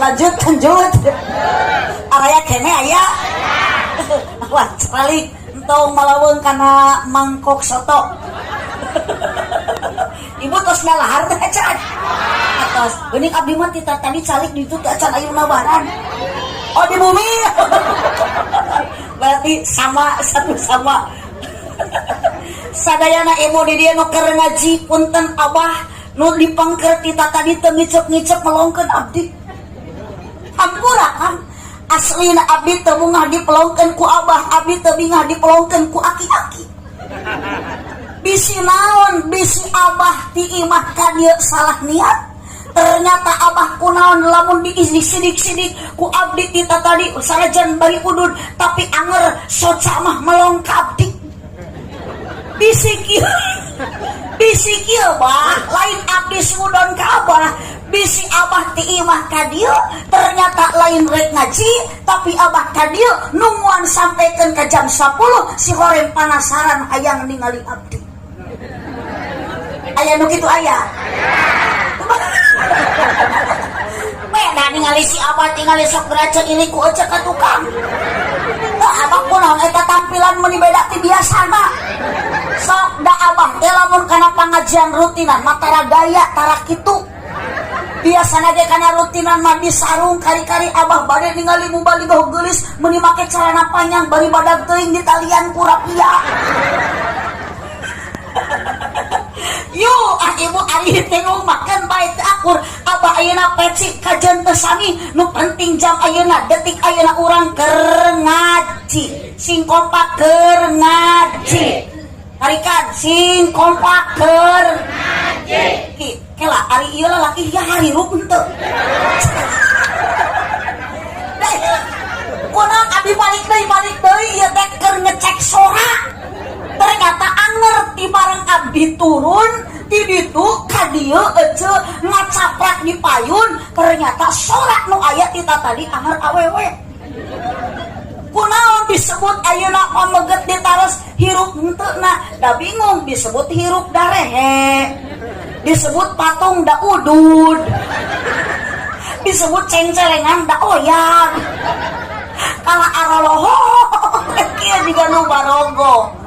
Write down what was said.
lanjut araya kene aya wah balik entong malaweung kana mangkok soto ibu tos ngalahar teh can atas geuning abdi mah tita tadi calik ditu teh can ayeuna baran oh di bumi berarti sama satu sama sadayana ibu di dieu nu keur ngaji punten abah nu dipangker tita tadi teu ngicep-ngicep melongkeun abdi hampura kan aslina abdi teu bungah dipelongkeun ku abah abdi teu bingah dipelongkeun ku aki-aki bisi naon bisi abah ti imah ka dieu salah niat ternyata abah kunaon lamun diisi sidik-sidik ku abdi tita tadi sanajan bari udud tapi anger soca mah melong ka abdi bisi kieu bah lain abdi sudon ka abah bisi abah ti imah ka dieu ternyata lain rek ngaji tapi abah ka dieu nungguan sampeikeun ka jam 10 si horeng panasaran hayang ningali abdi aya nu kitu aya beda ningali si abah tinggali sok derajat ini ku ecek ka tukang abah kunaon eta tampilan meuni beda ti biasana sok da abah teh lamun kana pangajian rutinan mah tara gaya tara kitu biasana ge kana rutinan mah di sarung kari-kari abah bade ningali mubalighah geulis meuni make celana panjang bari badag teuing di talian ku rapia yuk ibu ari tengok makan baik akur abah ayeuna peci kajen teu sami nu penting jam ayeuna detik ayeuna urang keur ngaji sing kompak keur ngaji tarikan sing kompak keur ngaji kela ari ieu lalaki ya hari rup henteu kunaon abdi balik deui ieu teh keur ngecek sorak ternyata anger ti bareng abdi turun ti ditu ka dieu ece ngacaprak di payun ternyata sorak nu aya tita tadi anger awewe kunaon disebut ayeuna pameget ditaros hirup henteuna da bingung disebut hirup da rehe disebut patung da udud disebut cengcelengan da oyang kala aroloho kieu juga nu barogo